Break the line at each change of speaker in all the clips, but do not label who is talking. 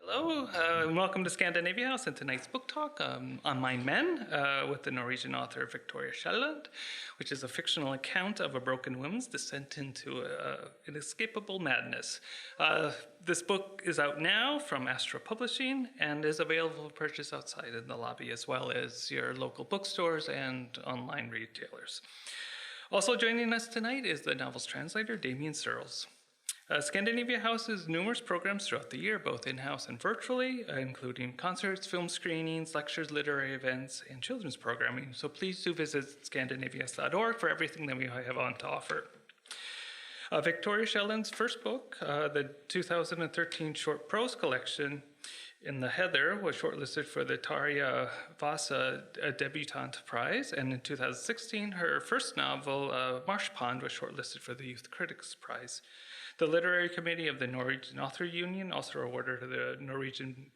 Hello, and welcome to Scandinavia House and tonight's book talk on Mind Men with the Norwegian author Victoria Kielland, which is a fictional account of a broken woman's descent into inescapable madness. This book is out now from Astra Publishing and is available for purchase outside in the lobby as well as your local bookstores and online retailers. Also joining us tonight is the novel's translator, Damion Searls. Scandinavia House has numerous programs throughout the year, both in-house and virtually, including concerts, film screenings, lectures, literary events, and children's programming. So please do visit scandinavias.org for everything that we have on to offer. Victoria Kielland's first book, the 2013 short prose collection, In the Heather, was shortlisted for the Tarja Vasa Debutante Prize, and in 2016, her first novel, Marsh Pond, was shortlisted for the Youth Critics Prize. The Literary Committee of the Norwegian Author Union also awarded her the Norwegian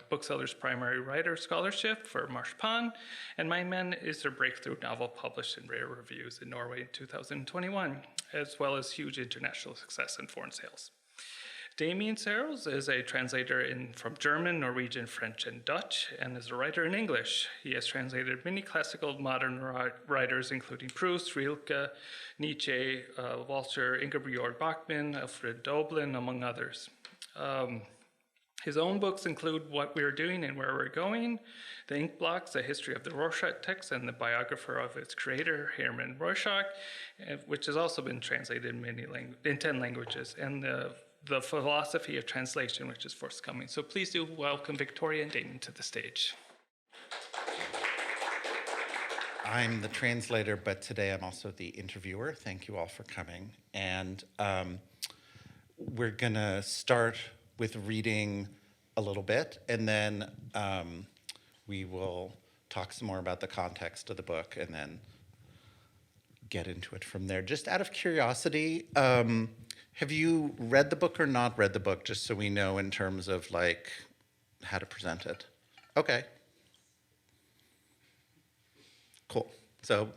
Booksellers Primary Writer Scholarship for Marsh Pond, and Mind Men is her breakthrough novel published in Rare Reviews in Norway in 2021, as well as huge international success in foreign sales. Damion Searls is a translator from German, Norwegian, French, and Dutch, and is a writer in English. He has translated many classical modern writers, including Proust, Rilke, Nietzsche, Walter, Ingeborg Bachmann, Alfred Doblin, among others. His own books include What We're Doing and Where We're Going, The Ink Blots, A History of the Rorschach Text, and the biographer of its creator, Hermann Rorschach, which has also been translated in 10 languages, and the Philosophy of Translation, which is forthcoming. So please do welcome Victoria and Damion to the stage.
I'm the translator, but today I'm also the interviewer. Thank you all for coming. And we're gonna start with reading a little bit, and then we will talk some more about the context of the book and then get into it from there. Just out of curiosity, have you read the book or not read the book, just so we know in terms of like how to present it? Okay. Cool. So,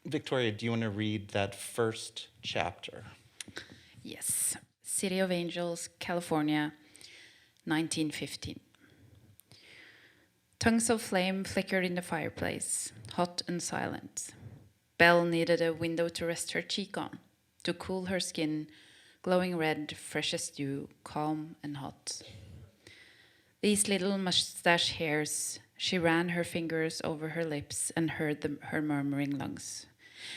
Victoria, do you want to read that first chapter?
Yes. City of Angels, California, 1915. Tongues of flame flickered in the fireplace, hot and silent. Belle needed a window to rest her cheek on, to cool her skin, glowing red, fresh as dew, calm and hot. These little mustache hairs, she ran her fingers over her lips and heard her murmuring lungs.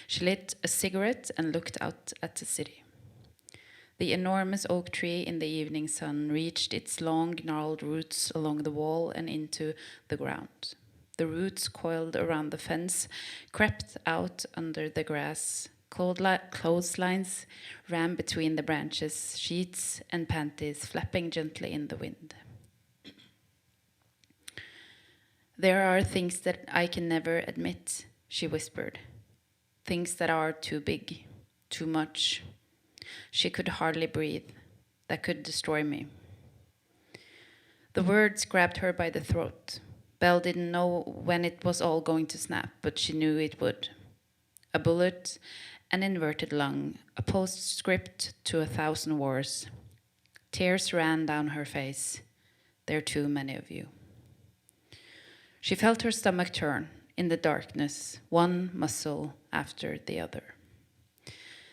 She lit a cigarette and looked out at the city. The enormous oak tree in the evening sun reached its long, gnarled roots along the wall and into the ground. The roots coiled around the fence, crept out under the grass. Clotheslines ran between the branches, sheets and panties flapping gently in the wind. There are things that I can never admit, she whispered. Things that are too big, too much. She could hardly breathe. That could destroy me. The words grabbed her by the throat. Belle didn't know when it was all going to snap, but she knew it would. A bullet, an inverted lung, a postscript to 1,000 wars. Tears ran down her face. There are too many of you. She felt her stomach turn in the darkness, one muscle after the other.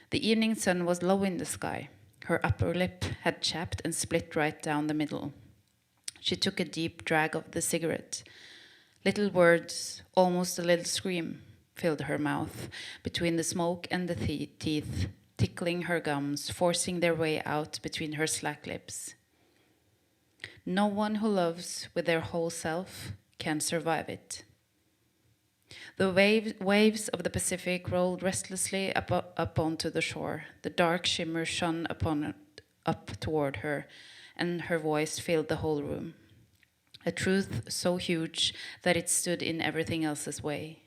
The evening sun was low in the sky. Her upper lip had chapped and split right down the middle. She took a deep drag of the cigarette. Little words, almost a little scream, filled her mouth, between the smoke and the teeth, tickling her gums, forcing their way out between her slack lips. No one who loves with their whole self can survive it. The waves of the Pacific rolled restlessly up onto the shore. The dark shimmer shone up toward her, and her voice filled the whole room. A truth so huge that it stood in everything else's way.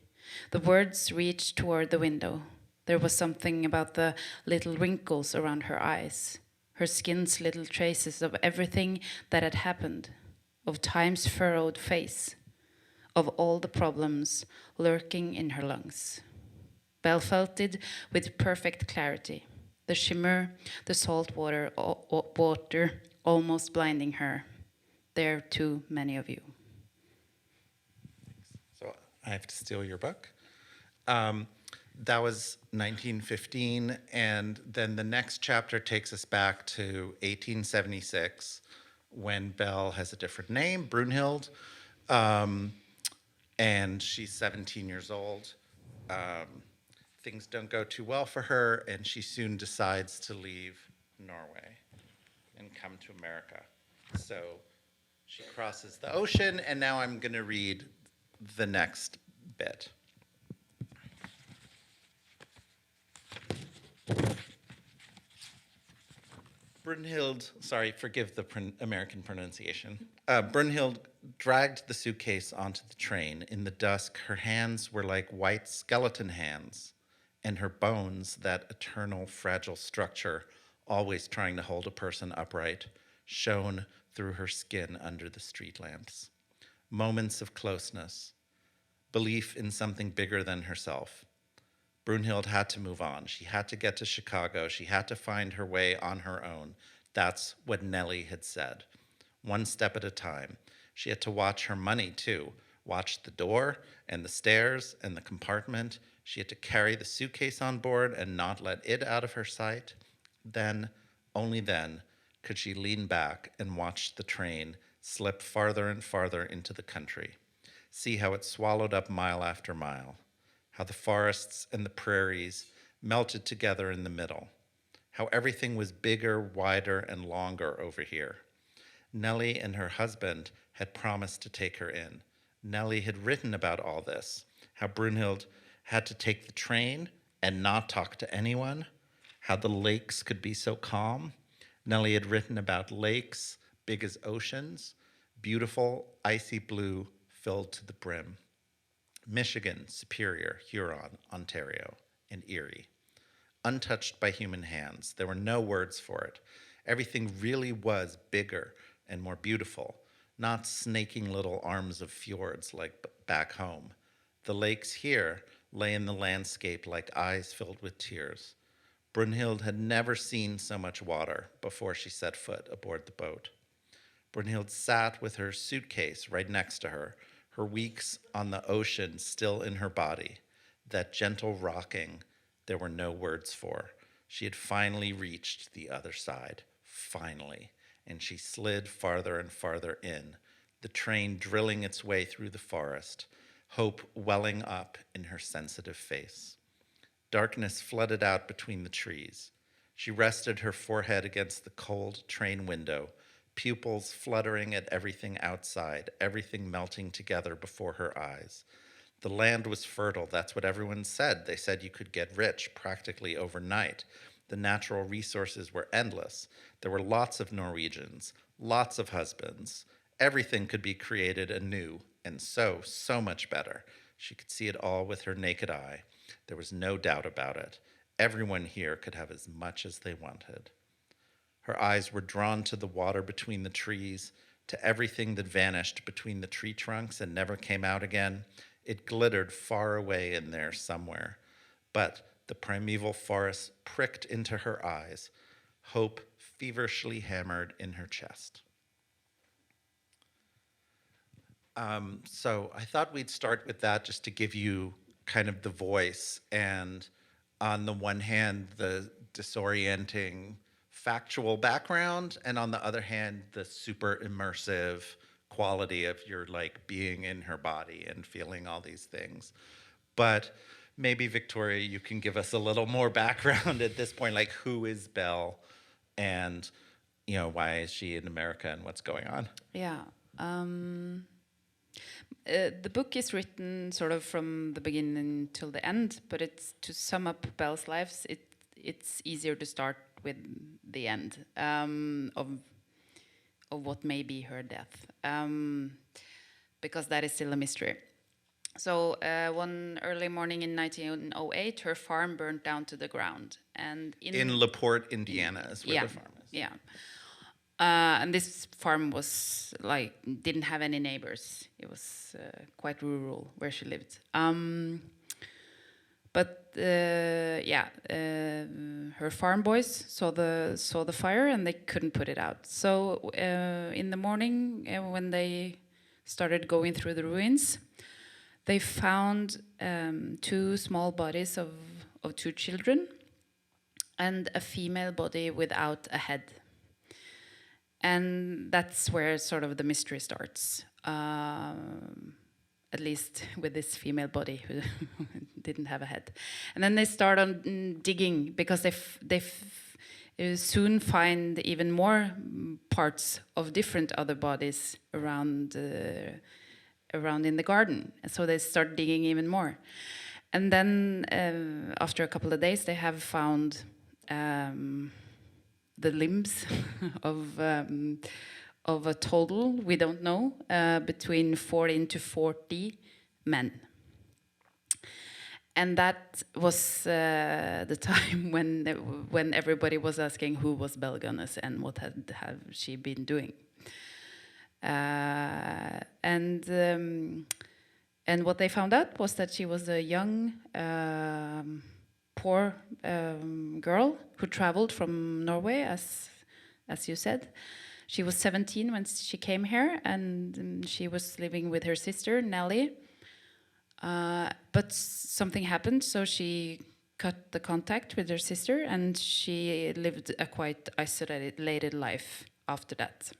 The words reached toward the window. There was something about the little wrinkles around her eyes, her skin's little traces of everything that had happened, of time's furrowed face, of all the problems lurking in her lungs. Belle felt it with perfect clarity. the shimmer, the salt water, water almost blinding her. There are too many of you.
So I have to steal your book. That was 1915, and then the next chapter takes us back to 1876, when Belle has a different name, Brynhild, and she's 17 years old. Things don't go too well for her, and she soon decides to leave Norway and come to America. So she crosses the ocean, and now I'm going to read the next bit. Brynhild, sorry, forgive the American pronunciation. Brynhild dragged the suitcase onto the train. In the dusk, her hands were like white skeleton hands, and her bones, that eternal fragile structure, always trying to hold a person upright, shone through her skin under the street lamps. Moments of closeness, belief in something bigger than herself. Brynhild had to move on. She had to get to Chicago. She had to find her way on her own. That's what Nellie had said. One step at a time. She had to watch her money, too. Watch the door and the stairs and the compartment. She had to carry the suitcase on board and not let it out of her sight. Then, only then, could she lean back and watch the train slip farther and farther into the country. See how it swallowed up mile after mile. How the forests and the prairies melted together in the middle. How everything was bigger, wider, and longer over here. Nellie and her husband had promised to take her in. Nellie had written about all this, how Brynhild had to take the train and not talk to anyone, how the lakes could be so calm. Nellie had written about lakes big as oceans, beautiful, icy blue, filled to the brim. Michigan, Superior, Huron, Ontario, and Erie. Untouched by human hands. There were no words for it. Everything really was bigger and more beautiful, not snaking little arms of fjords like back home. The lakes here lay in the landscape like eyes filled with tears. Brynhild had never seen so much water before she set foot aboard the boat. Brynhild sat with her suitcase right next to her, her weeks on the ocean still in her body. That gentle rocking there were no words for. She had finally reached the other side, finally, and she slid farther and farther in, the train drilling its way through the forest, hope welling up in her sensitive face. Darkness flooded out between the trees. She rested her forehead against the cold train window, pupils fluttering at everything outside, everything melting together before her eyes. The land was fertile, that's what everyone said. They said you could get rich practically overnight. The natural resources were endless. There were lots of Norwegians, lots of husbands. Everything could be created anew, and so much better. She could see it all with her naked eye. There was no doubt about it. Everyone here could have as much as they wanted. Her eyes were drawn to the water between the trees, to everything that vanished between the tree trunks and never came out again. It glittered far away in there somewhere. But the primeval forest pricked into her eyes, hope feverishly hammered in her chest. So I thought we'd start with that just to give you kind of the voice and, on the one hand, the disorienting factual background, and on the other hand, the super immersive quality of your like being in her body and feeling all these things. But maybe, Victoria, you can give us a little more background at this point, like who is Belle and, you know, why is she in America and what's going on?
Yeah. The book is written sort of from the beginning till the end, but it's to sum up Belle's life. It's easier to start with the end of what may be her death, because that is still a mystery. So one early morning in 1908, her farm burned down to the ground, and
in LaPorte, Indiana, is where the farm is.
Yeah. And this farm was like didn't have any neighbors. It was quite rural where she lived. But her farm boys saw the fire and they couldn't put it out. So in the morning, when they started going through the ruins, they found 2 small bodies of 2 children and a female body without a head. And that's where sort of the mystery starts. At least with this female body who didn't have a head. And then they start on digging, because they soon find even more parts of different other bodies around in the garden. So they start digging even more. And then after a couple of days, they have found the limbs of a total, we don't know, between 14 to 40 men. And that was the time when everybody was asking who was Belle Gunness and what had she been doing. And what they found out was that she was a young, poor girl who traveled from Norway, as you said. She was 17 when she came here, and she was living with her sister, Nellie. But something happened, so she cut the contact with her sister, and she lived a quite isolated life after that.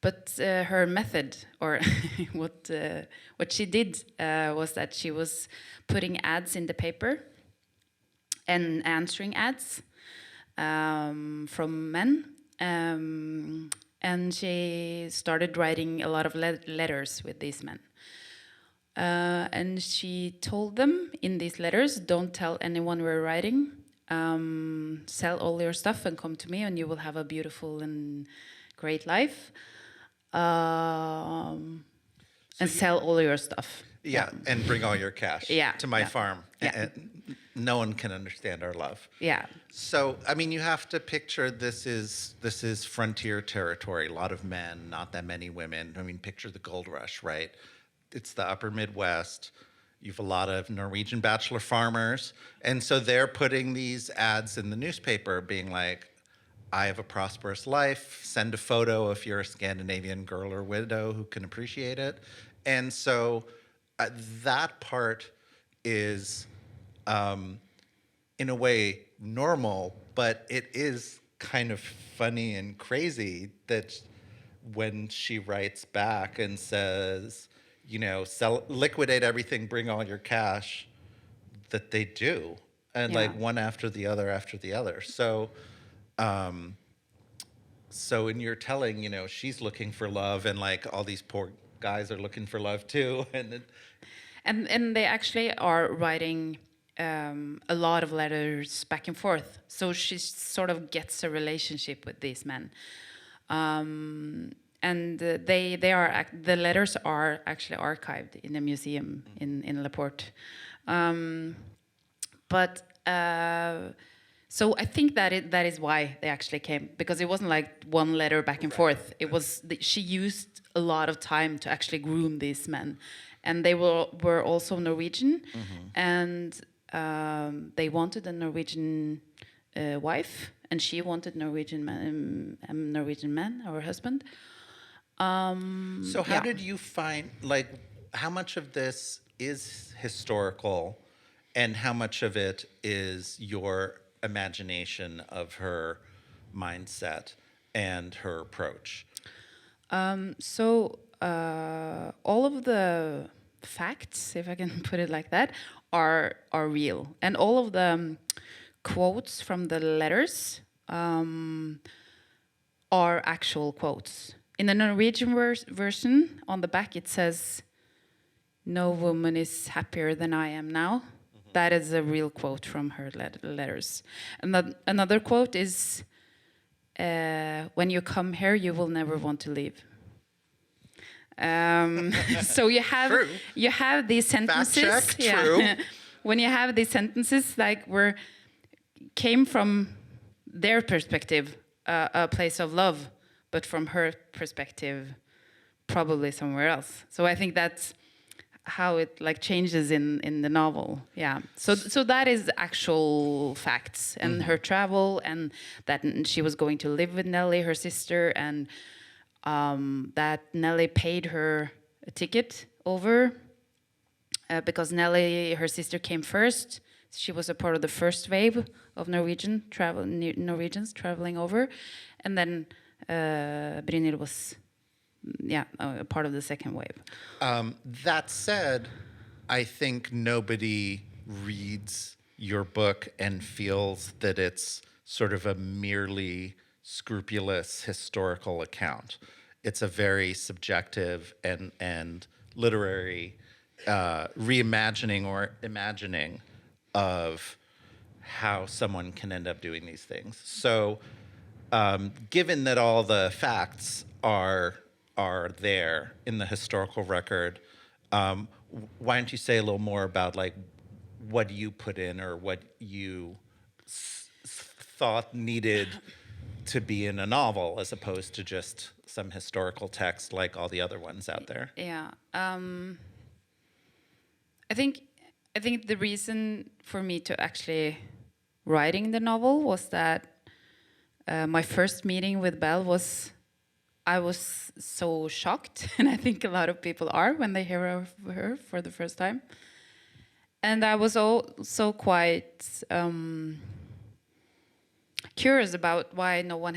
But her method, or what she did, was that she was putting ads in the paper and answering ads from men. And she started writing a lot of letters with these men. And she told them in these letters, don't tell anyone we're writing. Sell all your stuff and come to me, and you will have a beautiful and great life. And sell all your stuff.
Yeah, and bring all your cash to my farm.
Yeah.
And no one can understand our love.
Yeah.
So, I mean, you have to picture this is frontier territory. A lot of men, not that many women. I mean, picture the gold rush, right? It's the upper Midwest. You have a lot of Norwegian bachelor farmers. And so they're putting these ads in the newspaper being like, I have a prosperous life. Send a photo if you're a Scandinavian girl or widow who can appreciate it. And so that part is, in a way, normal, but it is kind of funny and crazy that when she writes back and says, you know, liquidate everything, bring all your cash, that they do. And like one after the other. So, so in your telling, you know, she's looking for love, and like all these poor guys are looking for love too. And
they actually are writing a lot of letters back and forth. So she sort of gets a relationship with these men. And the letters are actually archived in a museum in Laporte. So I think that is why they actually came, because it wasn't like one letter back and forth. It was she used a lot of time to actually groom these men, and they were also Norwegian, and they wanted a Norwegian wife, and she wanted Norwegian man, or husband.
So how did you find, like, how much of this is historical, and how much of it is your imagination of her mindset and her approach?
So all of the facts, if I can put it like that, are real, and all of the quotes from the letters are actual quotes. In the Norwegian version, on the back it says, "No woman is happier than I am now." That is a real quote from her letters. And another quote is, "When you come here, you will never want to leave." So you have these sentences.
Fact check, true.
When you have these sentences, like came from their perspective, a place of love, but from her perspective, probably somewhere else. So I think that's how it like changes in the novel. Yeah. So that is actual facts, and her travel, and that she was going to live with Nellie, her sister, and that Nellie paid her a ticket over because Nellie, her sister, came first. She was a part of the first wave of Norwegians traveling over, and then Brynhild was, a part of the second wave.
That said, I think nobody reads your book and feels that it's sort of a merely scrupulous historical account. It's a very subjective and literary reimagining or imagining of how someone can end up doing these things. So, given that all the facts are there in the historical record, why don't you say a little more about like what you put in or what you thought needed to be in a novel as opposed to just some historical text like all the other ones out there?
Yeah. I think the reason for me to actually writing the novel was that my first meeting with Belle I was so shocked, and I think a lot of people are when they hear of her for the first time. And I was also quite curious about why no one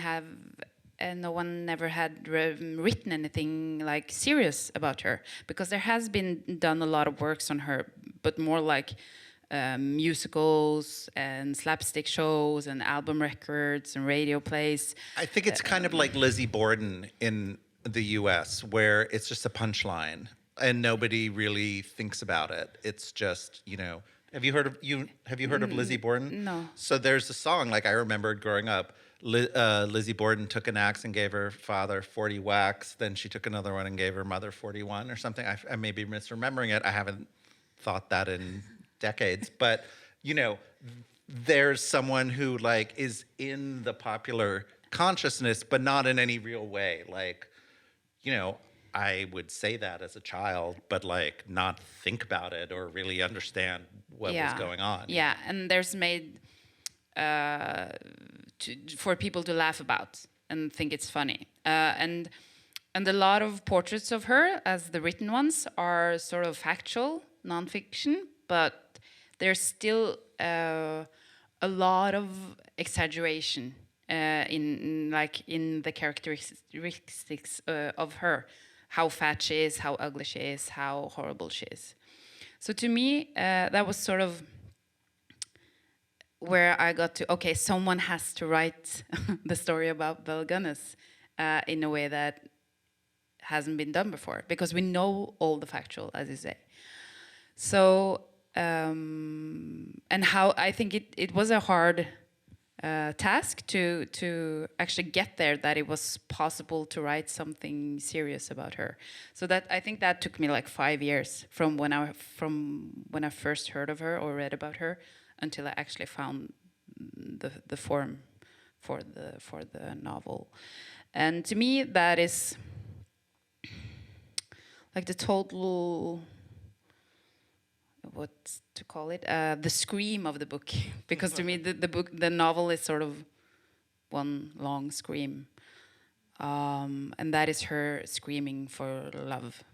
never had written anything like serious about her, because there has been done a lot of works on her, but more like musicals and slapstick shows and album records and radio plays.
I think it's kind of like Lizzie Borden in the US, where it's just a punchline and nobody really thinks about it. It's just, have you heard of Lizzie Borden?
No.
So there's a song, like I remembered growing up, Lizzie Borden took an axe and gave her father 40 whacks. Then she took another one and gave her mother 41 or something. I may be misremembering it. I haven't thought that in decades. But, there's someone who like is in the popular consciousness, but not in any real way. Like, I would say that as a child, but like not think about it or really understand what was going on.
Yeah, and there's made for people to laugh about and think it's funny. And a lot of portraits of her, as the written ones, are sort of factual, nonfiction, but there's still a lot of exaggeration in the characteristics of her, how fat she is, how ugly she is, how horrible she is. So to me, that was sort of where I got to, okay, someone has to write the story about Belle Gunness in a way that hasn't been done before, because we know all the factual, as you say. So, and how I think it was a hard task to actually get there, that it was possible to write something serious about her. So that I think that took me like 5 years from when I first heard of her or read about her until I actually found the form for the novel. And to me, that is like the total, what to call it, the scream of the book. Because to me, the novel is sort of one long scream. And that is her screaming for love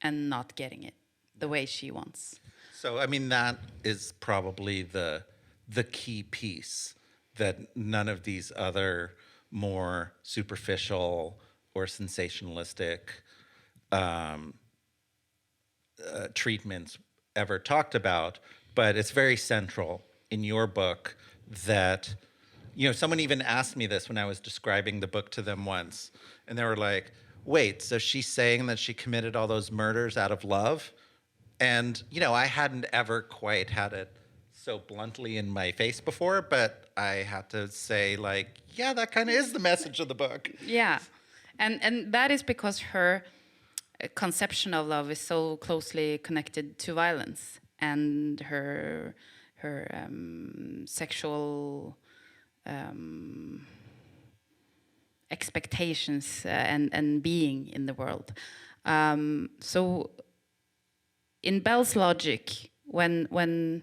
and not getting it the way she wants.
So, I mean, that is probably the key piece, that none of these other more superficial or sensationalistic treatments ever talked about. But it's very central in your book that, someone even asked me this when I was describing the book to them once. And they were like, wait, so she's saying that she committed all those murders out of love? And, I hadn't ever quite had it so bluntly in my face before, but I had to say, like, yeah, that kind of is the message of the book.
Yeah. And that is because her conception of love is so closely connected to violence, and her sexual expectations and being in the world. So in Belle's logic, when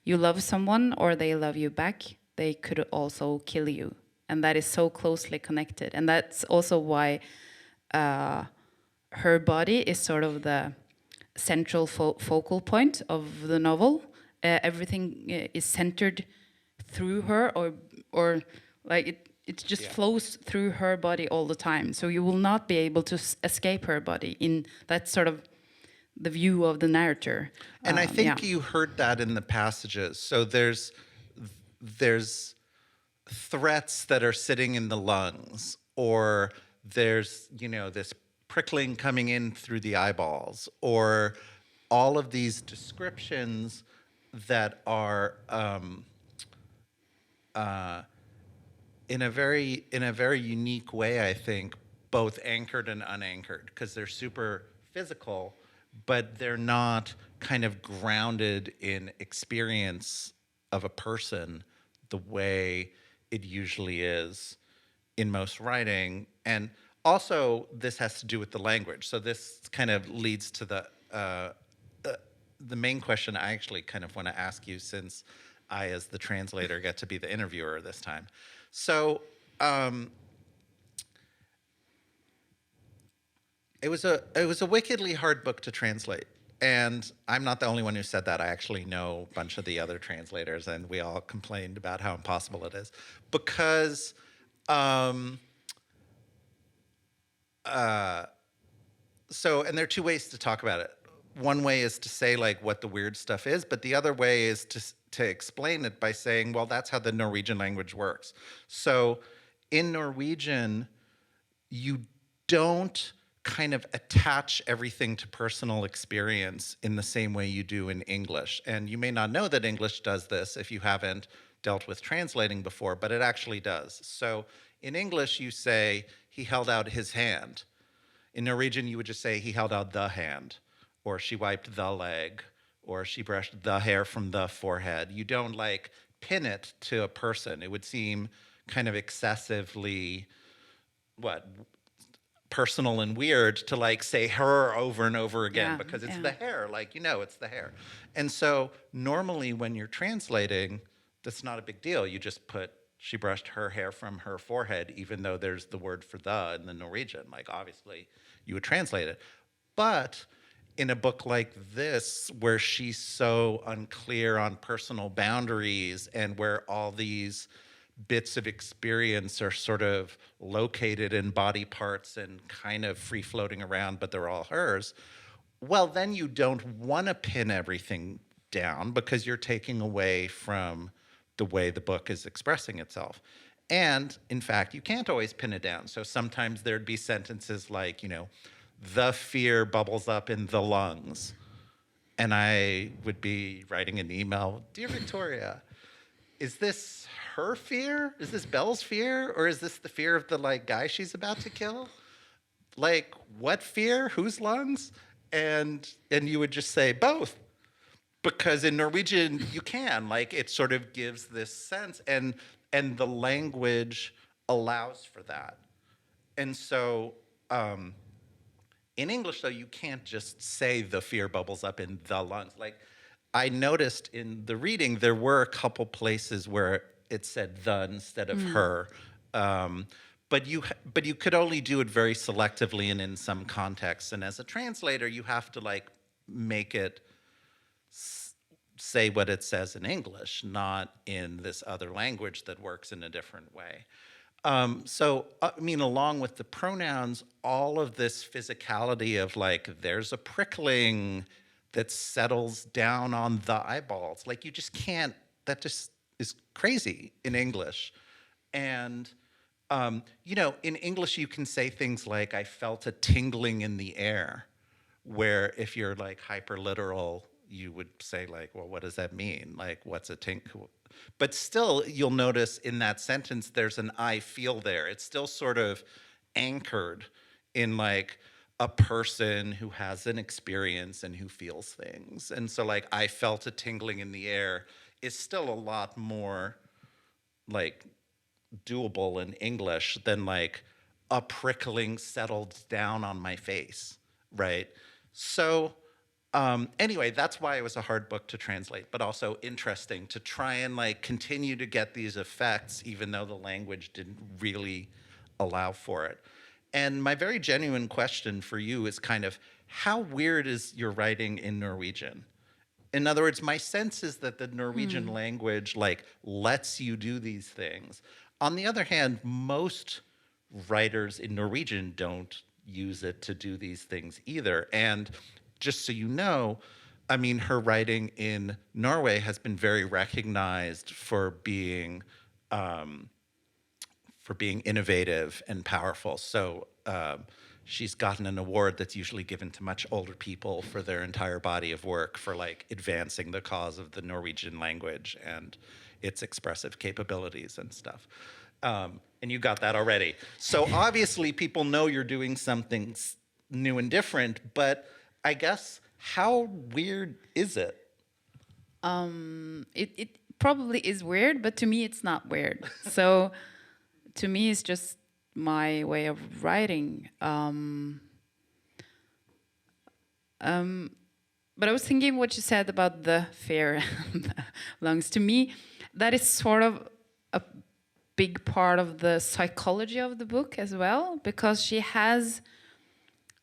you love someone or they love you back, they could also kill you, and that is so closely connected. And that's also why her body is sort of the central focal point of the novel. Everything is centered through her, or like it just flows through her body all the time. So you will not be able to escape her body. In that sort of the view of the narrator.
And I think you heard that in the passages. So there's threats that are sitting in the lungs, or there's, you know, this prickling coming in through the eyeballs, or all of these descriptions that are in a very unique way, I think, both anchored and unanchored, because they're super physical, but they're not kind of grounded in experience of a person the way it usually is in most writing. And also, this has to do with the language. So this kind of leads to the main question I actually kind of want to ask you, since I, as the translator, get to be the interviewer this time. So it was a wickedly hard book to translate. And I'm not the only one who said that. I actually know a bunch of the other translators, and we all complained about how impossible it is. Because and there are two ways to talk about it. One way is to say like what the weird stuff is, but the other way is to explain it by saying, well, that's how the Norwegian language works. So in Norwegian, you don't kind of attach everything to personal experience in the same way you do in English. And you may not know that English does this if you haven't dealt with translating before, but it actually does. So in English, you say, he held out his hand. In Norwegian, you would just say, he held out the hand, or she wiped the leg, or she brushed the hair from the forehead. You don't like pin it to a person. It would seem kind of excessively, personal and weird to like say her over and over again, because it's the hair, like, you know, it's the hair. And so normally when you're translating, that's not a big deal. You just put, she brushed her hair from her forehead, even though there's the word for the in the Norwegian. Like, obviously, you would translate it. But in a book like this, where she's so unclear on personal boundaries and where all these bits of experience are sort of located in body parts and kind of free floating around, but they're all hers, well, then you don't want to pin everything down, because you're taking away from the way the book is expressing itself. And in fact, you can't always pin it down. So sometimes there'd be sentences like, you know, the fear bubbles up in the lungs. And I would be writing an email, Dear Victoria, is this her fear? Is this Belle's fear? Or is this the fear of the like guy she's about to kill? Like, what fear? Whose lungs? And you would just say both. Because in Norwegian, you can. Like, it sort of gives this sense. And the language allows for that. And so in English, though, you can't just say the fear bubbles up in the lungs. Like, I noticed in the reading, there were a couple places where it said the instead of her. But you could only do it very selectively and in some contexts. And as a translator, you have to like make it say what it says in English, not in this other language that works in a different way. So, I mean, along with the pronouns, all of this physicality of like, there's a prickling that settles down on the eyeballs. Like, you just can't, that just is crazy in English. And, you know, in English, you can say things like, I felt a tingling in the air, where if you're like hyper literal, you would say like, well, what does that mean? Like, what's a tingle? But still, you'll notice in that sentence, there's an I feel there. It's still sort of anchored in like a person who has an experience and who feels things. And so like, I felt a tingling in the air is still a lot more like doable in English than like a prickling settled down on my face, right? So anyway, that's why it was a hard book to translate, but also interesting to try and like continue to get these effects, even though the language didn't really allow for it. And my very genuine question for you is kind of, how weird is your writing in Norwegian? In other words, my sense is that the Norwegian language like lets you do these things. On the other hand, most writers in Norwegian don't use it to do these things either. And just so you know, I mean, her writing in Norway has been very recognized for being innovative and powerful. So she's gotten an award that's usually given to much older people for their entire body of work for like advancing the cause of the Norwegian language and its expressive capabilities and stuff. And you got that already. So obviously people know you're doing something new and different, but I guess how weird is it?
It probably is weird, but to me it's not weird. So to me it's just my way of writing. But I was thinking what you said about the fear and the lungs. To me, that is sort of a big part of the psychology of the book as well, because she has,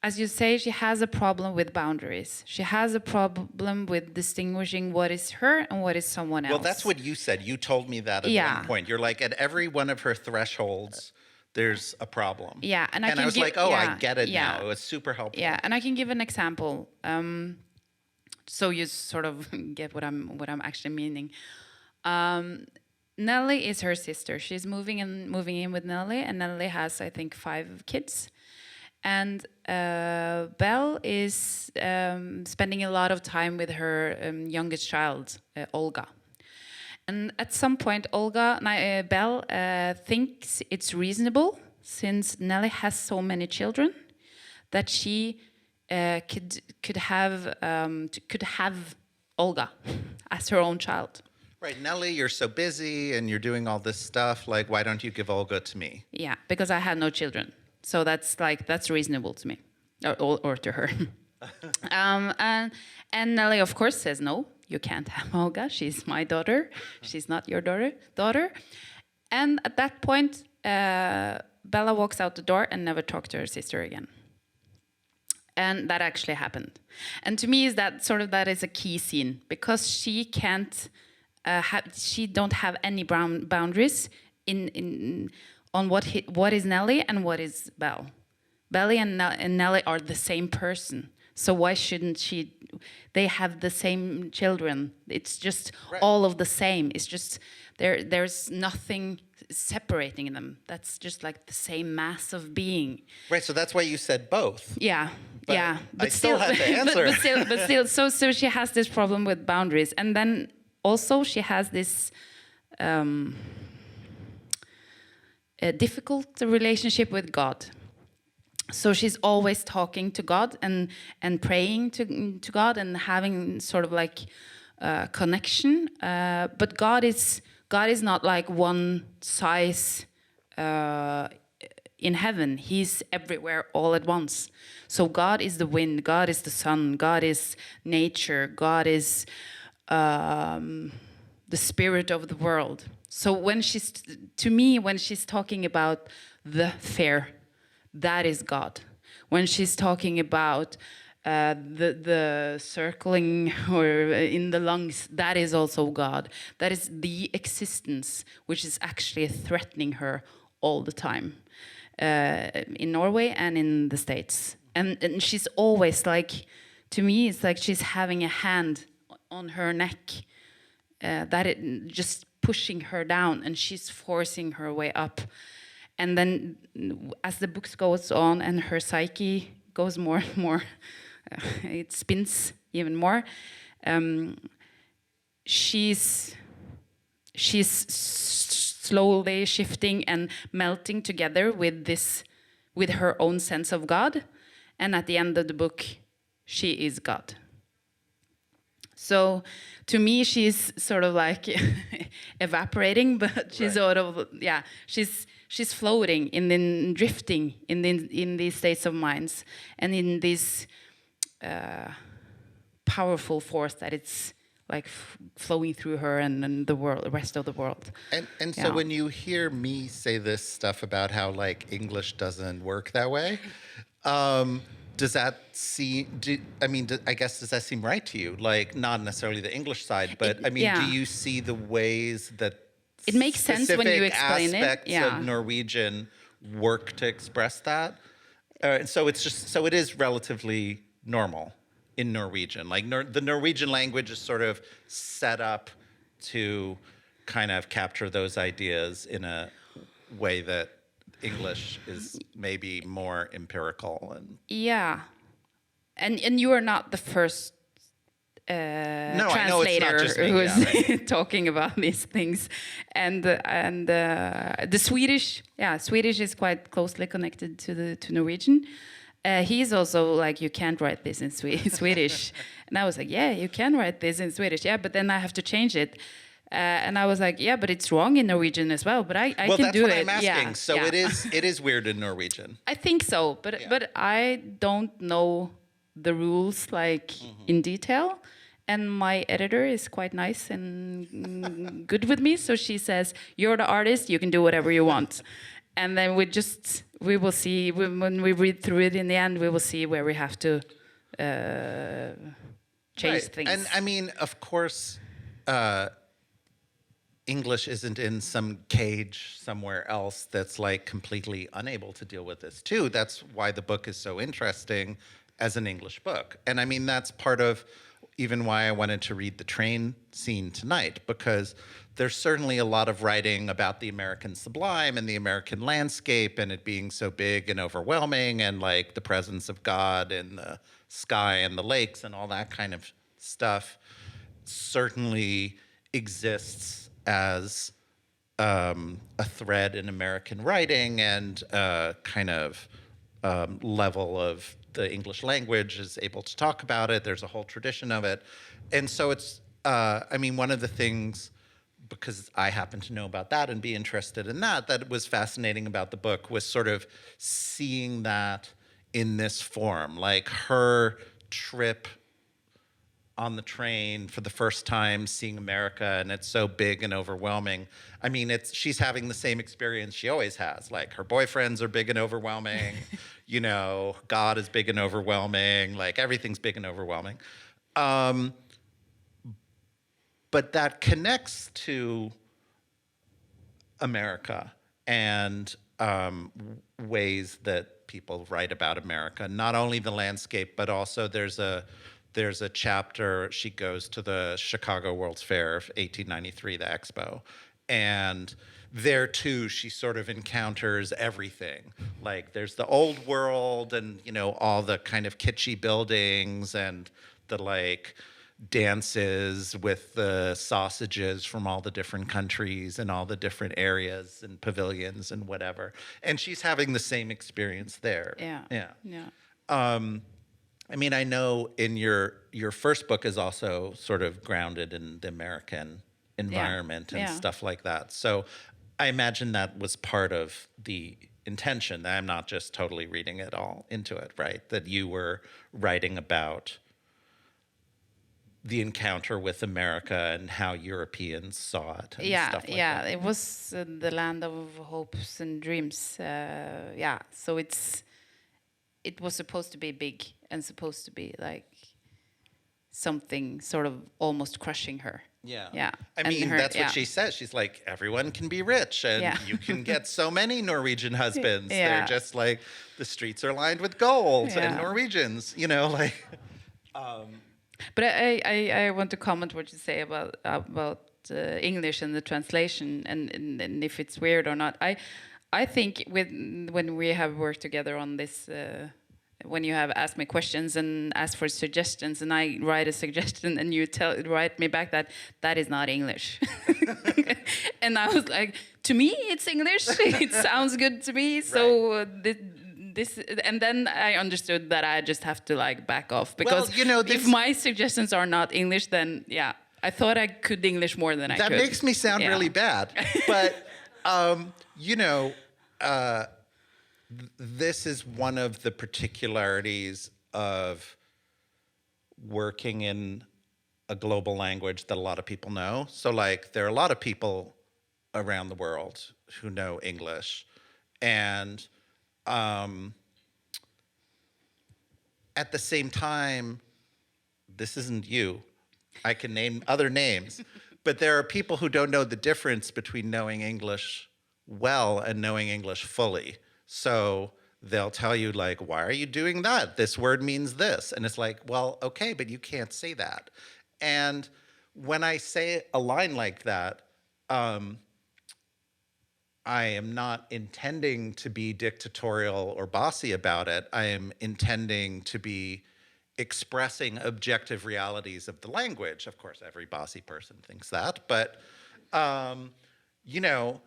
as you say, she has a problem with boundaries. She has a problem with distinguishing what is her and what is someone else.
Well, that's what you said. You told me that at one point. You're like, at every one of her thresholds, there's a problem.
Yeah, and
I was like, oh, I get it now. It was super helpful.
Yeah, and I can give an example, so you sort of get what I'm actually meaning. Nellie is her sister. She's moving in with Nellie, and Nellie has, I think, 5 kids. And Belle is spending a lot of time with her youngest child, Olga. And at some point, Belle thinks it's reasonable, since Nellie has so many children, that she could have Olga as her own child.
Right, Nellie, you're so busy and you're doing all this stuff. Like, why don't you give Olga to me?
Yeah, because I have no children. So that's reasonable to me, or to her. And Nellie, of course, says no. You can't have Olga. She's my daughter. She's not your daughter. And at that point, Bella walks out the door and never talked to her sister again. And that actually happened. And to me, that is a key scene, because she can't. She don't have any boundaries on what is Nellie and what is Belle. Belle and Nellie are the same person. So why shouldn't she? They have the same children. It's just all of the same. It's just there's nothing separating them. That's just like the same mass of being.
Right. So that's why you said both.
Yeah.
But
yeah.
But I still had to answer.
but still. So she has this problem with boundaries, and then also she has this a difficult relationship with God. So she's always talking to God and praying to God and having sort of like connection. But God is not like one size in heaven. He's everywhere all at once. So God is the wind, God is the sun, God is nature, God is the spirit of the world. So when she's talking about the fair, that is God. When she's talking about the circling or in the lungs, that is also God. That is the existence which is actually threatening her all the time in Norway and in the States. And she's always like, to me, it's like she's having a hand on her neck, that it just pushing her down, and she's forcing her way up. And then as the book goes on and her psyche goes more and more, it spins even more, she's slowly shifting and melting together with her own sense of God. And at the end of the book, she is God. So to me, she's sort of like evaporating, but she's sort of, she's floating drifting in these states of minds, and in these powerful force that it's like flowing through her and the world, the rest of the world.
And so when you hear me say this stuff about how like English doesn't work that way, does that seem? I guess does that seem right to you? Like not necessarily the English side, but do you see the ways that
it makes sense when you explain it?
Aspects of Norwegian work to express that. So it is relatively normal in Norwegian. Like the Norwegian language is sort of set up to kind of capture those ideas in a way that English is maybe more empirical and
and you are not the first translator who is talking about these things, and the Swedish is quite closely connected to Norwegian. He's also like, you can't write this in Swedish, and I was like, yeah, you can write this in Swedish, but then I have to change it. And I was like, yeah, but it's wrong in Norwegian as well. But I can do it.
Well, that's what I'm asking. So it is weird in Norwegian.
I think so, but I don't know the rules like in detail. And my editor is quite nice and good with me. So she says, you're the artist, you can do whatever you want. And then we will see, when we read through it in the end, we will see where we have to change things.
And I mean, of course, English isn't in some cage somewhere else that's like completely unable to deal with this too. That's why the book is so interesting as an English book. And I mean, that's part of even why I wanted to read the train scene tonight, because there's certainly a lot of writing about the American sublime and the American landscape and it being so big and overwhelming and like the presence of God in the sky and the lakes and all that kind of stuff certainly exists as a thread in American writing and kind of level of the English language is able to talk about it. There's a whole tradition of it. And so it's, one of the things, because I happen to know about that and be interested in that was fascinating about the book was sort of seeing that in this form, like her trip on the train for the first time, seeing America, and it's so big and overwhelming. I mean, she's having the same experience she always has. Like her boyfriends are big and overwhelming, God is big and overwhelming, like everything's big and overwhelming. But that connects to America and ways that people write about America, not only the landscape, but also there's a chapter, she goes to the Chicago World's Fair of 1893, the expo. And there too, she sort of encounters everything. Like there's the old world and, all the kind of kitschy buildings and the like dances with the sausages from all the different countries and all the different areas and pavilions and whatever. And she's having the same experience there.
Yeah.
I know in your first book is also sort of grounded in the American environment and stuff like that. So I imagine that was part of the intention. That I'm not just totally reading it all into it, right? That you were writing about the encounter with America and how Europeans saw it and stuff like that.
It was the land of hopes and dreams. So it was supposed to be big and supposed to be like something sort of almost crushing her.
Yeah. That's what she says. She's like, everyone can be rich and you can get so many Norwegian husbands. They're just like, the streets are lined with gold and Norwegians,
But I want to comment what you say about English and the translation and if it's weird or not. I think when we have worked together on this, when you have asked me questions and asked for suggestions, and I write a suggestion and you write me back that is not English, and I was like, to me it's English. It sounds good to me. So this, and then I understood that I just have to like back off because if my suggestions are not English, then I thought I could English more than I could.
That makes me sound really bad, but this is one of the particularities of working in a global language that a lot of people know. So like there are a lot of people around the world who know English, and at the same time, this isn't you. I can name other names, but there are people who don't know the difference between knowing English well and knowing English fully. So they'll tell you like, why are you doing that? This word means this. And it's like, well, okay, but you can't say that. And when I say a line like that, I am not intending to be dictatorial or bossy about it. I am intending to be expressing objective realities of the language. Of course, every bossy person thinks that, but you know,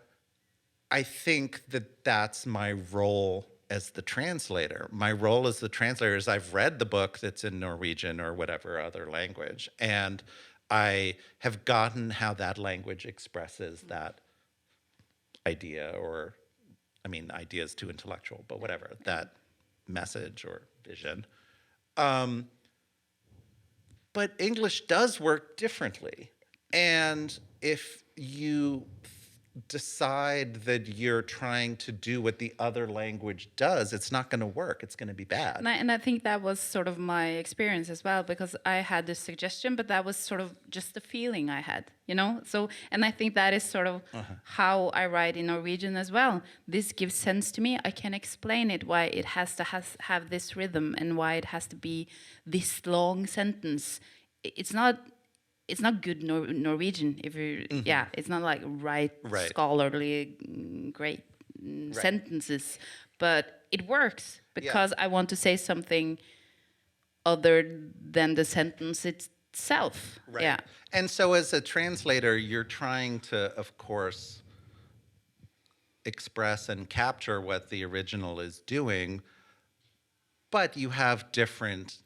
I think that that's my role as the translator. My role as the translator is I've read the book that's in Norwegian or whatever other language, and I have gotten how that language expresses that idea, or, I mean, idea is too intellectual, but whatever, that message or vision. But English does work differently. And if you decide that you're trying to do what the other language does, it's not going to work. It's going to be bad.
And I think that was sort of my experience as well, because I had this suggestion, but that was sort of just the feeling I had, you know? So, and I think that is sort of how I write in Norwegian as well. This gives sense to me. I can explain it, why it has to have this rhythm and why it has to be this long sentence. It's not good Norwegian if you it's not like right. Scholarly great sentences, but it works because I want to say something other than the sentence itself.
Right.
Yeah.
And so as a translator, you're trying to, of course, express and capture what the original is doing, but you have different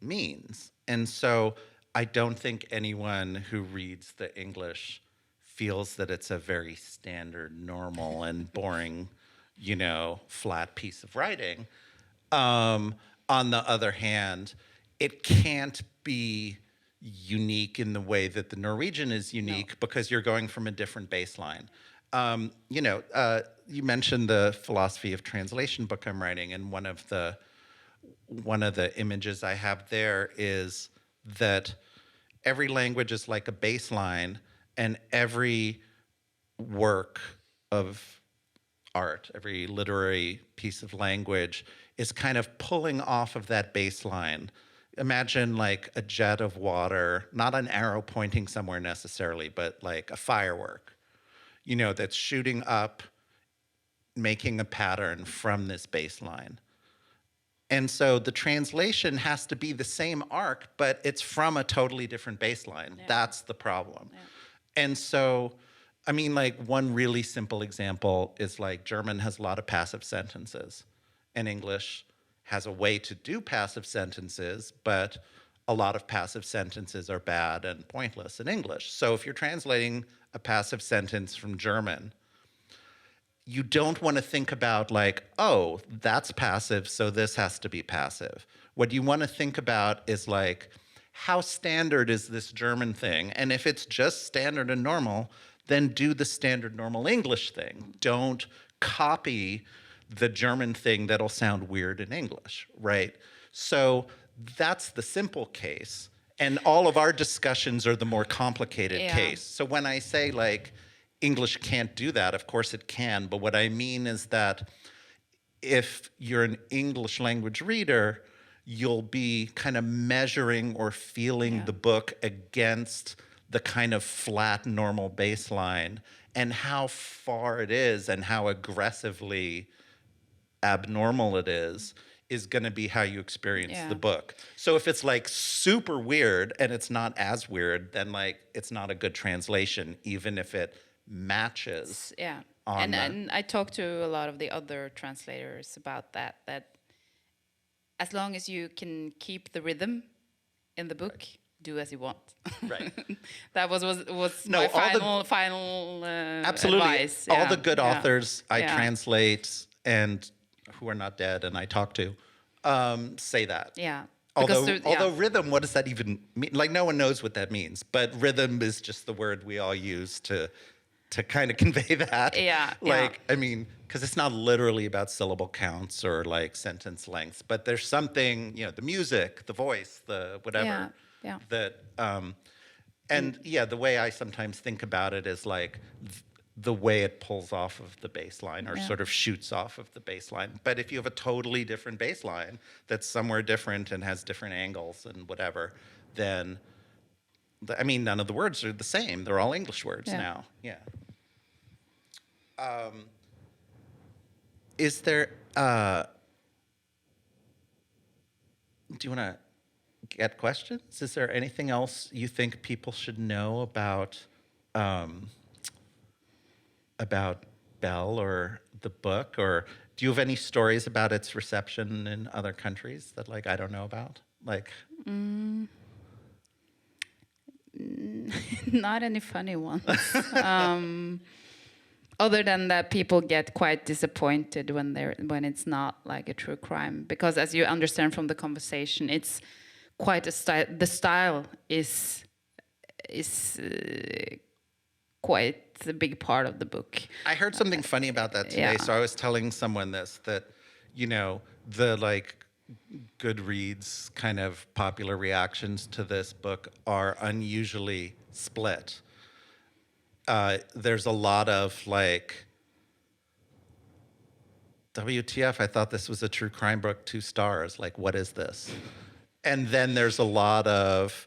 means. And so I don't think anyone who reads the English feels that it's a very standard, normal, and boring, you know, flat piece of writing. On the other hand, it can't be unique in the way that the Norwegian is unique because you're going from a different baseline. You know, you mentioned the philosophy of translation book I'm writing, and one of the images I have there is that every language is like a baseline, and every work of art, every literary piece of language is kind of pulling off of that baseline. Imagine like a jet of water, not an arrow pointing somewhere necessarily, but like a firework, you know, that's shooting up, making a pattern from this baseline. And so the translation has to be the same arc, but it's from a totally different baseline. Yeah. That's the problem. Yeah. And so, I mean, like one really simple example is like German has a lot of passive sentences, and English has a way to do passive sentences, but a lot of passive sentences are bad and pointless in English. So if you're translating a passive sentence from German, you don't want to think about like, oh, that's passive, so this has to be passive. What you want to think about is like, how standard is this German thing? And if it's just standard and normal, then do the standard normal English thing. Don't copy the German thing that'll sound weird in English, right? So that's the simple case. And all of our discussions are the more complicated case. So when I say like, English can't do that, of course it can, but what I mean is that if you're an English language reader, you'll be kind of measuring or feeling the book against the kind of flat, normal baseline, and how far it is and how aggressively abnormal it is going to be how you experience the book. So if it's like super weird and it's not as weird, then like it's not a good translation, even if it matches.
And I talked to a lot of the other translators about that as long as you can keep the rhythm in the book, do as you want. Right. That was my final
absolutely
advice.
All the good authors I translate and who are not dead and I talk to say that. Although rhythm, what does that even mean? Like, no one knows what that means, but rhythm is just the word we all use to kind of convey that.
Yeah.
Like, I mean, because it's not literally about syllable counts or like sentence lengths, but there's something, the music, the voice, the whatever.
Yeah.
That, and the way I sometimes think about it is like the way it pulls off of the bass line or sort of shoots off of the bass line. But if you have a totally different bass line that's somewhere different and has different angles and whatever, then, I mean, none of the words are the same. They're all English words now. Yeah. Is there, do you want to get questions? Is there anything else you think people should know about Belle or the book? Or do you have any stories about its reception in other countries that, like, I don't know about? Like,
not any funny ones. Other than that, people get quite disappointed when it's not like a true crime, because as you understand from the conversation, it's quite a style. The style is quite a big part of the book.
I heard something funny about that today. So I was telling someone that the like Goodreads kind of popular reactions to this book are unusually split. There's a lot of like, WTF, I thought this was a true crime book, 2 stars. Like, what is this? And then there's a lot of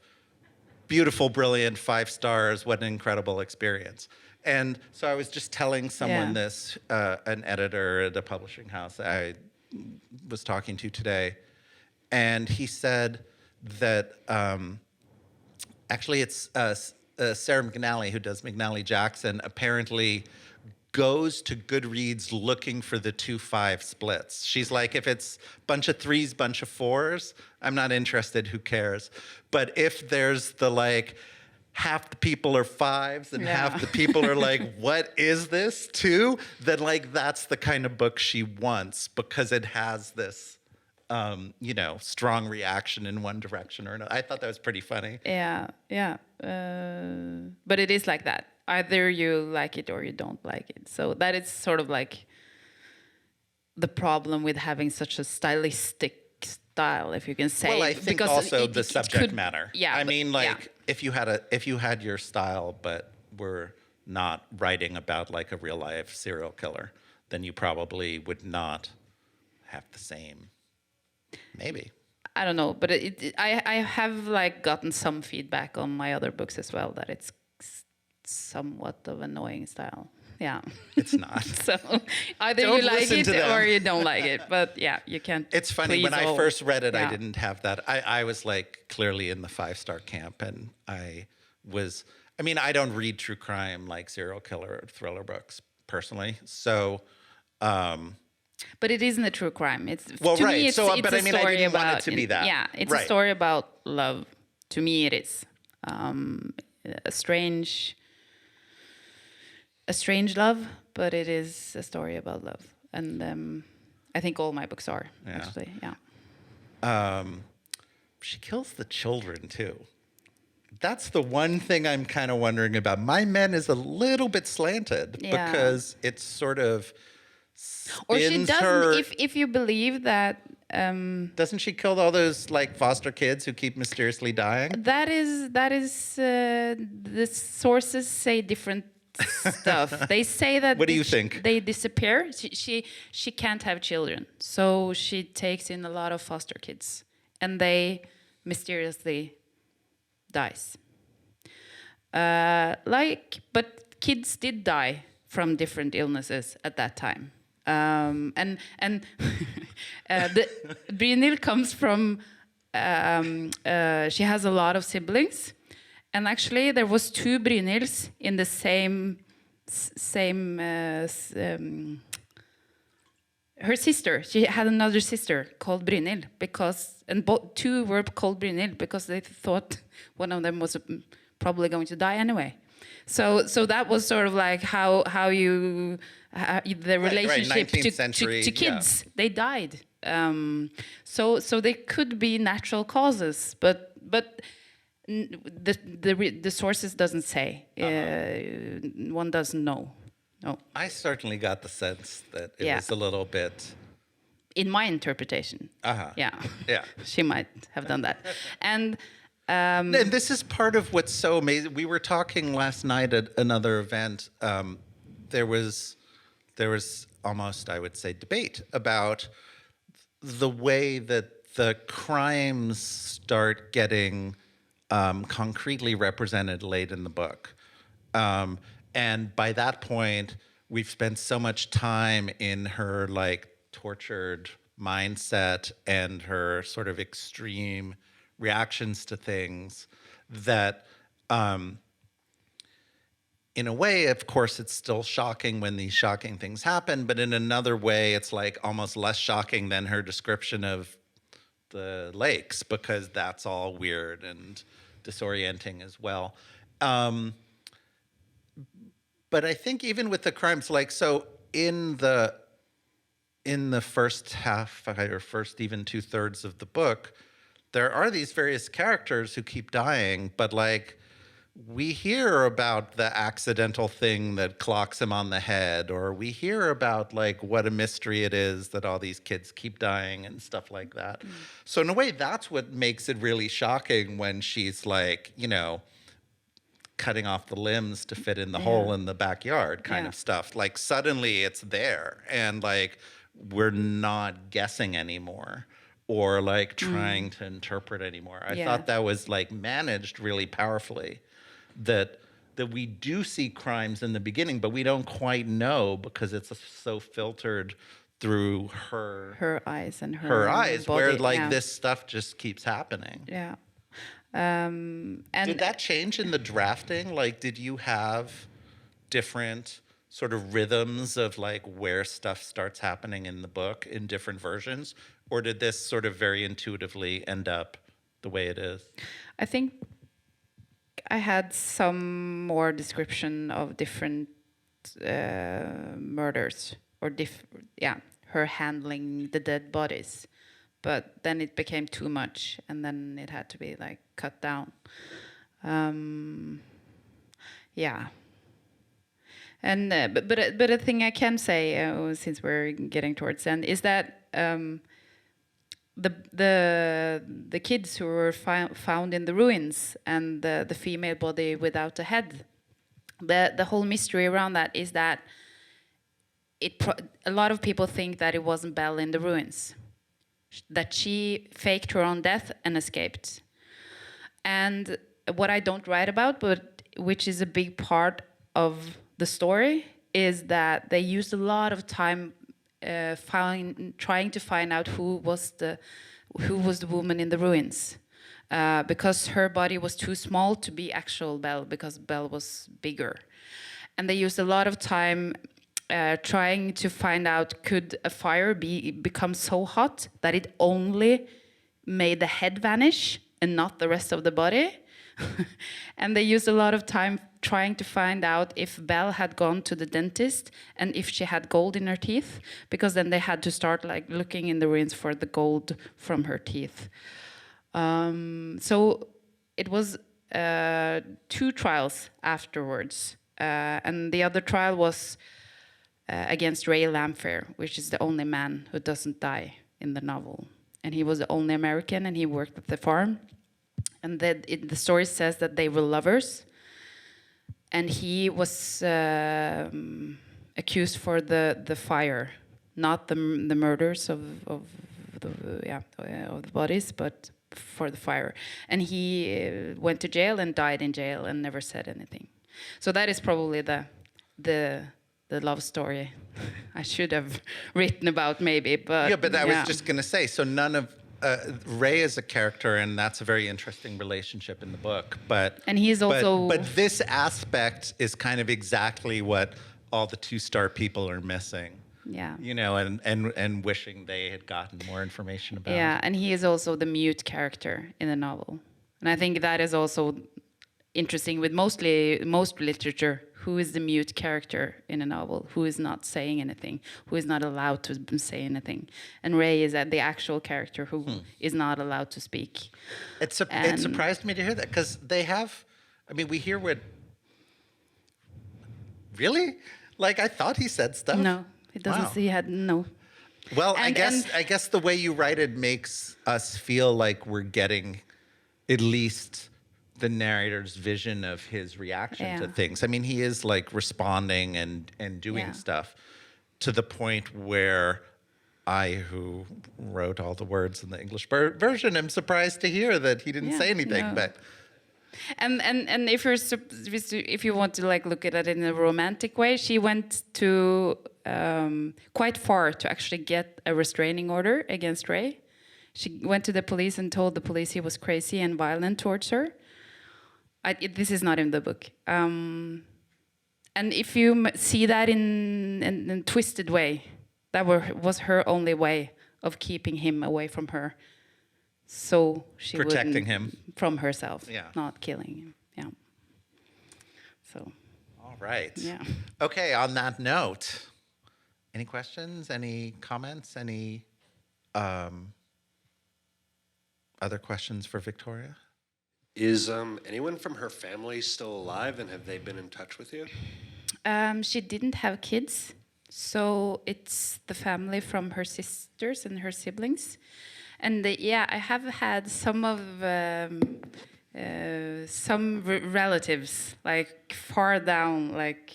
beautiful, brilliant, 5 stars. What an incredible experience. And so I was just telling someone this, an editor at a publishing house I was talking to today. And he said that actually it's Sarah McNally, who does McNally Jackson, apparently goes to Goodreads looking for the 2-5 splits. She's like, if it's bunch of 3s, bunch of 4s, I'm not interested, who cares? But if there's the like, half the people are 5s and half the people are like, what is this 2? Then like, that's the kind of book she wants, because it has this, strong reaction in one direction or another. I thought that was pretty funny.
Yeah. But it is like that. Either you like it or you don't like it. So that is sort of like the problem with having such a stylistic style, if you can say.
Well, I think
because
also the subject matter.
Yeah.
I mean, like, if you had your style, but were not writing about like a real life serial killer, then you probably would not have the same. Maybe.
I don't know, but I have like gotten some feedback on my other books as well that it's somewhat of annoying style. Yeah.
It's not.
So either
Don't
you like
listen to
it
them.
or you don't like it. But yeah, you can't.
It's funny, when I first read it, I didn't have that. I was like clearly in the 5-star camp, and I don't read true crime like serial killer or thriller books personally. So
but it isn't a true crime. It's
well,
to
right.
me. It's,
so,
it's
but
a
I mean,
story
I didn't
about,
want it to be that.
Yeah, it's
right.
a story about love. To me, it is a strange love, but it is a story about love, and I think all my books are actually. Yeah.
She kills the children too. That's the one thing I'm kind of wondering about. My Men is a little bit slanted because it's sort of.
Or she doesn't.
Her,
if you believe that.
Doesn't she kill all those like foster kids who keep mysteriously dying?
That is. The sources say different stuff. They say that.
What do you think?
They disappear. She can't have children, so she takes in a lot of foster kids, and they mysteriously dies. But kids did die from different illnesses at that time. And Brynhild comes from. She has a lot of siblings, and actually there was 2 Brynhilds in the same. Her sister. She had another sister called Brynhild and 2 were called Brynhild because they thought one of them was probably going to die anyway. So that was sort of like how the relationship to kids. They died So they could be natural causes, but the sources doesn't say. One doesn't know. No.
I certainly got the sense that it
Yeah.
was a little bit.
In my interpretation.
Uh-huh.
Yeah.
Yeah.
She might have done that. And
And this is part of what's so amazing. We were talking last night at another event. There was almost, I would say, debate about the way that the crimes start getting concretely represented late in the book. And by that point, we've spent so much time in her like tortured mindset and her sort of extreme reactions to things that in a way, of course, it's still shocking when these shocking things happen, but in another way, it's like almost less shocking than her description of the lakes, because that's all weird and disorienting as well. But I think even with the crimes, like, so in the first half or first even 2/3 of the book, there are these various characters who keep dying, but like we hear about the accidental thing that clocks him on the head, or we hear about like what a mystery it is that all these kids keep dying and stuff like that. So in a way, that's what makes it really shocking when she's like, you know, cutting off the limbs to fit in the hole in the backyard kind of stuff. Like suddenly it's there and like we're not guessing anymore or like trying to interpret anymore. I thought that was like managed really powerfully, that we do see crimes in the beginning, but we don't quite know because it's so filtered through her
eyes and
her eyes,
body,
where like this stuff just keeps happening.
Yeah. And
did that change in the drafting? Like, did you have different sort of rhythms of like where stuff starts happening in the book in different versions? Or did this sort of very intuitively end up the way it is?
I think I had some more description of different murders or her handling the dead bodies. But then it became too much, and then it had to be like cut down. Yeah. And but a thing I can say, since we're getting towards the end, is that the kids who were found in the ruins and the female body without a head, the whole mystery around that is that a lot of people think that it wasn't Belle in the ruins, that she faked her own death and escaped. And what I don't write about, but which is a big part of the story, is that they used a lot of time trying to find out who was the woman in the ruins, because her body was too small to be actual Belle, because Belle was bigger. And they used a lot of time trying to find out, could a fire become so hot that it only made the head vanish and not the rest of the body? And they used a lot of time trying to find out if Belle had gone to the dentist and if she had gold in her teeth, because then they had to start like looking in the ruins for the gold from her teeth. So it was 2 trials afterwards, and the other trial was against Ray Lamphere, which is the only man who doesn't die in the novel. And he was the only American, and he worked at the farm. And the story says that they were lovers. And he was accused for the fire, not the murders of the bodies, but for the fire. And he went to jail and died in jail and never said anything. So that is probably the love story I should have written about, maybe. But
yeah, but I was just going to say, so none of Ray is a character, and that's a very interesting relationship in the book.
And he's also.
But this aspect is kind of exactly what all the 2-star people are missing.
Yeah.
You know, and wishing they had gotten more information about.
Yeah, and he is also the mute character in the novel, and I think that is also interesting with most literature who is the mute character in a novel, who is not saying anything, who is not allowed to say anything. And Ray is the actual character who is not allowed to speak.
It surprised me to hear that, because they have, I mean, we hear what, really? Like, I thought he said stuff.
No, he doesn't.
Wow.
He had no.
Well,
And-
I guess the way you write it makes us feel like we're getting at least the narrator's vision of his reaction to things. I mean, he is like responding and doing stuff to the point where I, who wrote all the words in the English version, am surprised to hear that he didn't say anything.
No.
But
And if you want to like look at it in a romantic way, she went to quite far to actually get a restraining order against Ray. She went to the police and told the police he was crazy and violent towards her. This is not in the book. And if you see that in a twisted way, that was her only way of keeping him away from her. So she
protecting
wouldn't
him
from herself,
Yeah.
not killing him. Yeah. So.
all right.
Yeah.
Okay, on that note, any questions, any comments, any other questions for Victoria?
Is anyone from her family still alive, and have they been in touch with you?
She didn't have kids, so it's the family from her sisters and her siblings. And I have had some relatives, like far down, like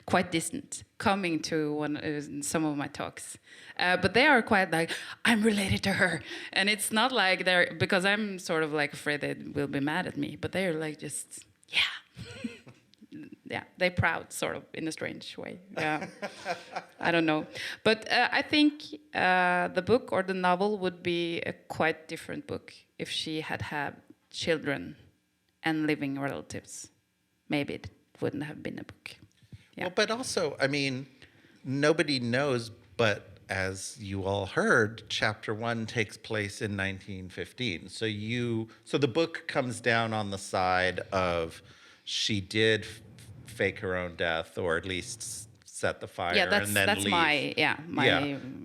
quite distant, coming to some of my talks. But they are quite like, I'm related to her, and it's not like they're, because I'm sort of like afraid they will be mad at me. But they're like just they're proud, sort of, in a strange way. Yeah, I don't know. But I think the book or the novel would be a quite different book if she had children and living relatives. Maybe it wouldn't have been a book. Yeah.
Well, but also, I mean, nobody knows, but as you all heard, chapter 1 takes place in 1915. So the book comes down on the side of she did fake her own death, or at least set the fire and then leave.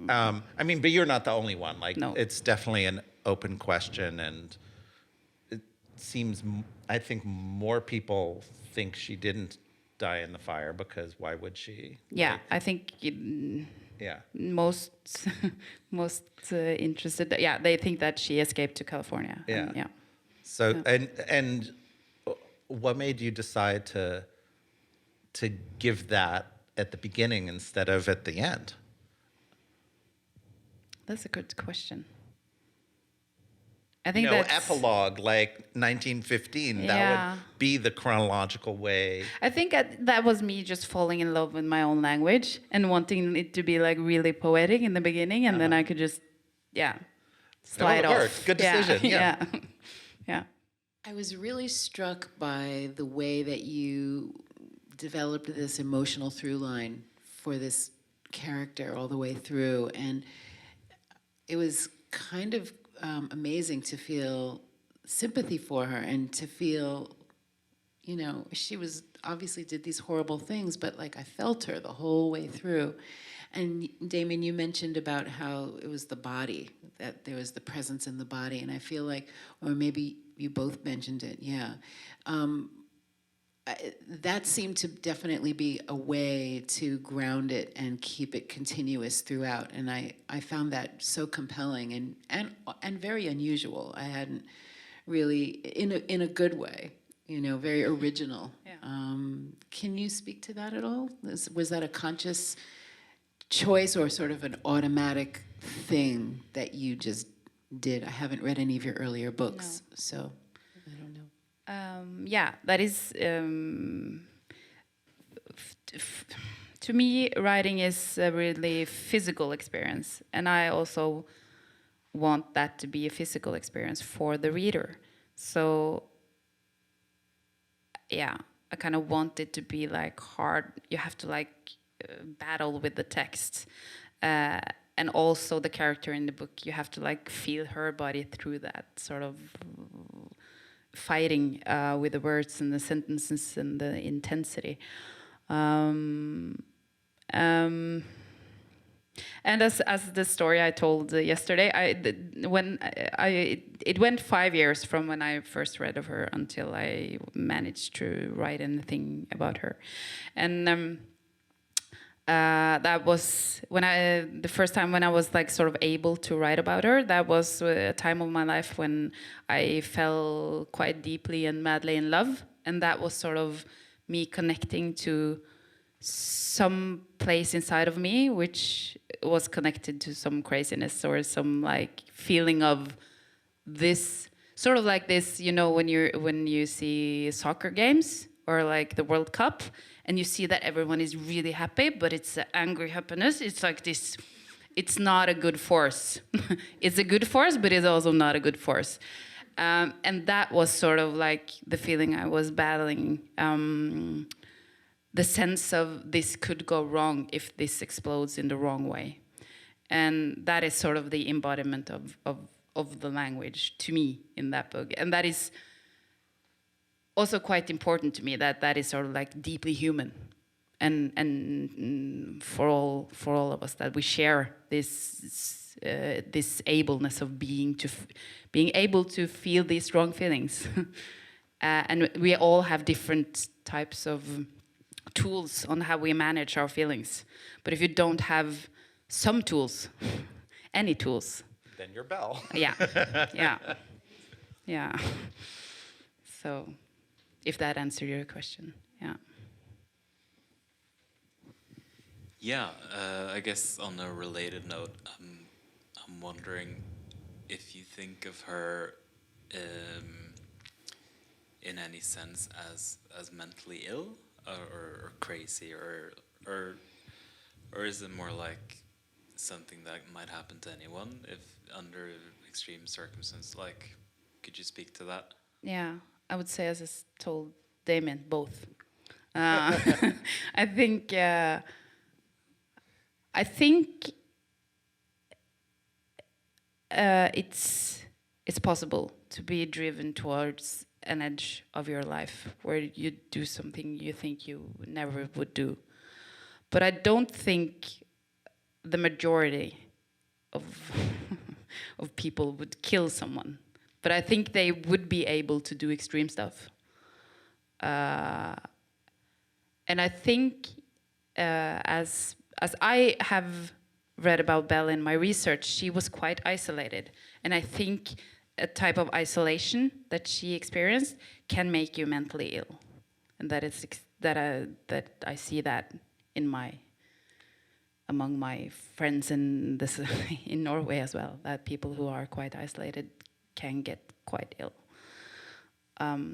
I mean, but you're not the only one. Like,
No.
It's definitely an open question, and it seems, I think more people think she didn't die in the fire, because why would she?
Yeah,
Like,
I think
yeah.
most interested. Yeah, they think that she escaped to California.
Yeah.
And,
So and what made you decide to give that at the beginning instead of at the end?
That's a good question. I think
epilogue, like 1915. That would be the chronological way.
I think that was me just falling in love with my own language and wanting it to be like really poetic in the beginning, and then I could just slide
it
off.
worked. Good decision. Yeah.
Yeah.
I was really struck by the way that you developed this emotional through line for this character all the way through, and it was kind of amazing to feel sympathy for her and to feel, she was obviously did these horrible things, but like I felt her the whole way through. And Damion, you mentioned about how it was the body, that there was the presence in the body, and I feel like, or maybe you both mentioned it, that seemed to definitely be a way to ground it and keep it continuous throughout. And I found that so compelling and very unusual. I hadn't really, in a good way, very original. Yeah. Can you speak to that at all? Was that a conscious choice or sort of an automatic thing that you just did? I haven't read any of your earlier books, so I don't know.
That is, to me, writing is a really physical experience, and I also want that to be a physical experience for the reader. So, I kind of want it to be like hard. You have to battle with the text, and also the character in the book. You have to feel her body through that sort of fighting with the words and the sentences and the intensity. And as the story I told yesterday, it went 5 years from when I first read of her until I managed to write anything about her, and that was the first time when I was like sort of able to write about her. That was a time of my life when I fell quite deeply and madly in love, and that was sort of me connecting to some place inside of me which was connected to some craziness or some like feeling of this sort of like this, you know, when you see soccer games or like the World Cup and you see that everyone is really happy, but it's an angry happiness. It's like this, it's not a good force. It's a good force, but it's also not a good force. And that was sort of like the feeling I was battling. The sense of this could go wrong if this explodes in the wrong way. And that is sort of the embodiment of the language to me in that book. And that is also quite important to me, that is sort of like deeply human. And for all of us, that we share this ableness of being able to feel these strong feelings. And we all have different types of tools on how we manage our feelings. But if you don't have some tools, any tools,
then you're Belle.
Yeah. So, if that answered your question, yeah.
Yeah, I guess on a related note, I'm wondering if you think of her in any sense as mentally ill or crazy or is it more like something that might happen to anyone if under extreme circumstances? Like, could you speak to that?
Yeah, I would say, as I told Damion, both. I think it's possible to be driven towards an edge of your life where you do something you think you never would do. But I don't think the majority of of people would kill someone. But I think they would be able to do extreme stuff. And I think as I have read about Belle in my research, she was quite isolated. And I think a type of isolation that she experienced can make you mentally ill. And that I see that among my friends in in Norway as well, that people who are quite isolated can get quite ill.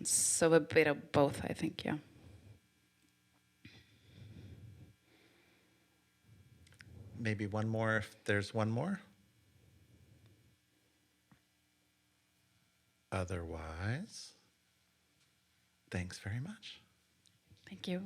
So a bit of both, I think, yeah.
Maybe one more, if there's one more. Otherwise, thanks very much.
Thank you.